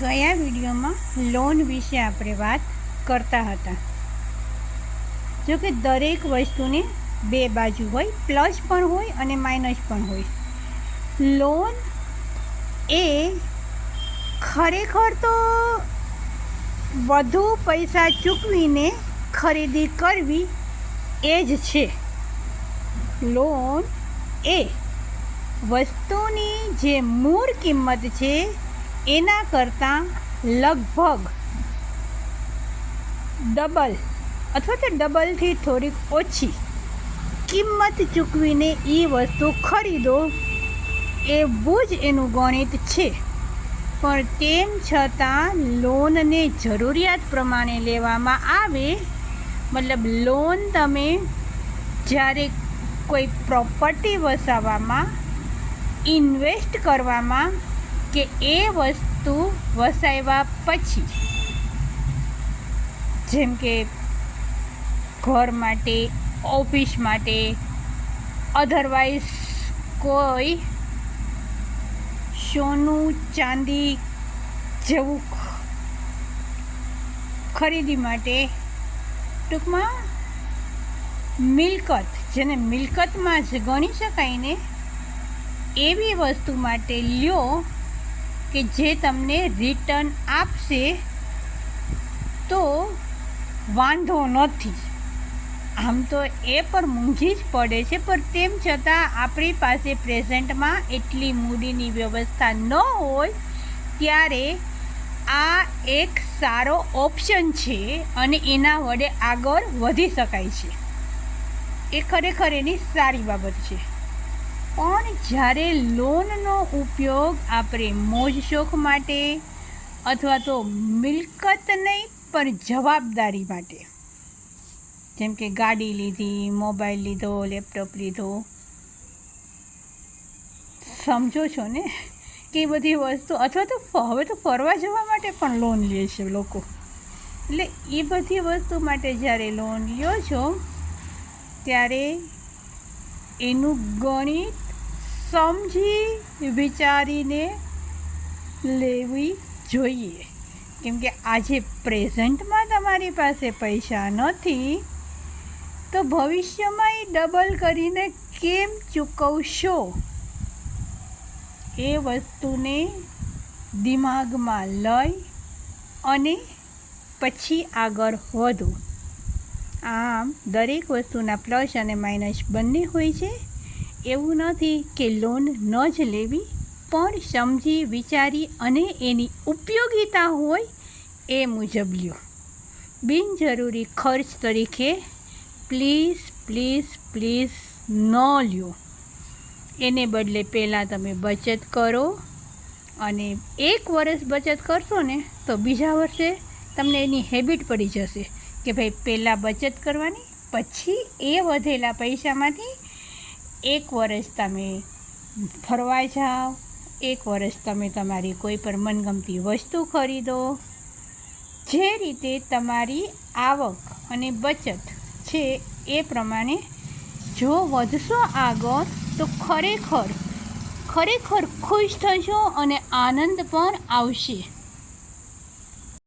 ગયા વિડીયોમાં લોન વિશે આપણે વાત કરતા હતા. જો કે દરેક વસ્તુની બે બાજુ હોય, પ્લસ પણ હોય અને માઇનસ પણ હોય. લોન એ ખરેખર તો વધુ પૈસા ચૂકવીને ખરીદી કરવી એ જ છે. લોન એ વસ્તુની જે મૂળ કિંમત છે એના કરતાં લગભગ ડબલ અથવા તો ડબલથી થોડીક ઓછી કિંમત ચૂકવીને એ વસ્તુ ખરીદો એવું જ એનું ગણિત છે. પણ તેમ છતાં લોનને જરૂરિયાત પ્રમાણે લેવામાં આવે, મતલબ લોન તમે જ્યારે કોઈ પ્રોપર્ટી વસાવવામાં, ઇન્વેસ્ટ કરવામાં કે એ વસ્તુ વસાવ્યા પછી, જેમ કે ઘર માટે, ઓફિસ માટે, અધરવાઇઝ કોઈ સોનું ચાંદી જેવું ખરીદી માટે, ટૂંકમાં મિલકત, જેને મિલકતમાં જ ગણી શકાય ને, એવી વસ્તુ માટે લ્યો કે જે તમને રિટર્ન આપશે તો વાંધો નથી. આમ તો એ પણ મોંઘી જ પડે છે, પણ તેમ છતાં આપણી પાસે પ્રેઝન્ટમાં એટલી મૂડીની વ્યવસ્થા ન હોય ત્યારે આ એક સારો ઓપ્શન છે અને એના વડે આગળ વધી શકાય છે. એ ખરેખર એની સારી બાબત છે. પણ જ્યારે લોનનો ઉપયોગ આપણે મોજ શોખ માટે અથવા તો મિલકત નહીં પણ જવાબદારી માટે, જેમ કે ગાડી લીધી, મોબાઈલ લીધો, લેપટોપ લીધો, સમજો છો ને કે એ બધી વસ્તુ, અથવા તો હવે તો ફરવા જવા માટે પણ લોન લે છે લોકો. એટલે એ બધી વસ્તુ માટે જ્યારે લોન લ્યો છો ત્યારે એનું ગણિત સમજી વિચારીને લેવી જોઈએ. કેમ કે આજે પ્રેઝન્ટમાં તમારી પાસે પૈસા નથી તો ભવિષ્યમાં એ ડબલ કરીને કેમ ચૂકવશો? એ વસ્તુને દિમાગમાં લઈ અને પછી આગળ વધો. આમ દરેક વસ્તુના પ્લસ અને માઇનસ બંને હોય છે. એવું નથી કે લોન ન જ લેવી, પણ સમજી વિચારી અને એની ઉપયોગિતા હોય એ મુજબ લ્યો. બિનજરૂરી ખર્ચ તરીકે પ્લીઝ પ્લીઝ પ્લીઝ ન લ્યો. એને બદલે પહેલાં તમે બચત કરો, અને 1 વર્ષ બચત કરશો ને તો બીજા વર્ષે તમને એની હેબિટ પડી જશે કે ભાઈ પહેલાં બચત કરવાની, પછી એ વધેલા પૈસામાંથી 1 વર્ષ તમે ફરવા જાઓ, 1 વર્ષ તમે તમારી કોઈ પણ મનગમતી વસ્તુ ખરીદો. જે રીતે તમારી આવક અને બચત છે એ પ્રમાણે જો વધશો આગળ તો ખરેખર ખુશ થશો અને આનંદ પણ આવશે.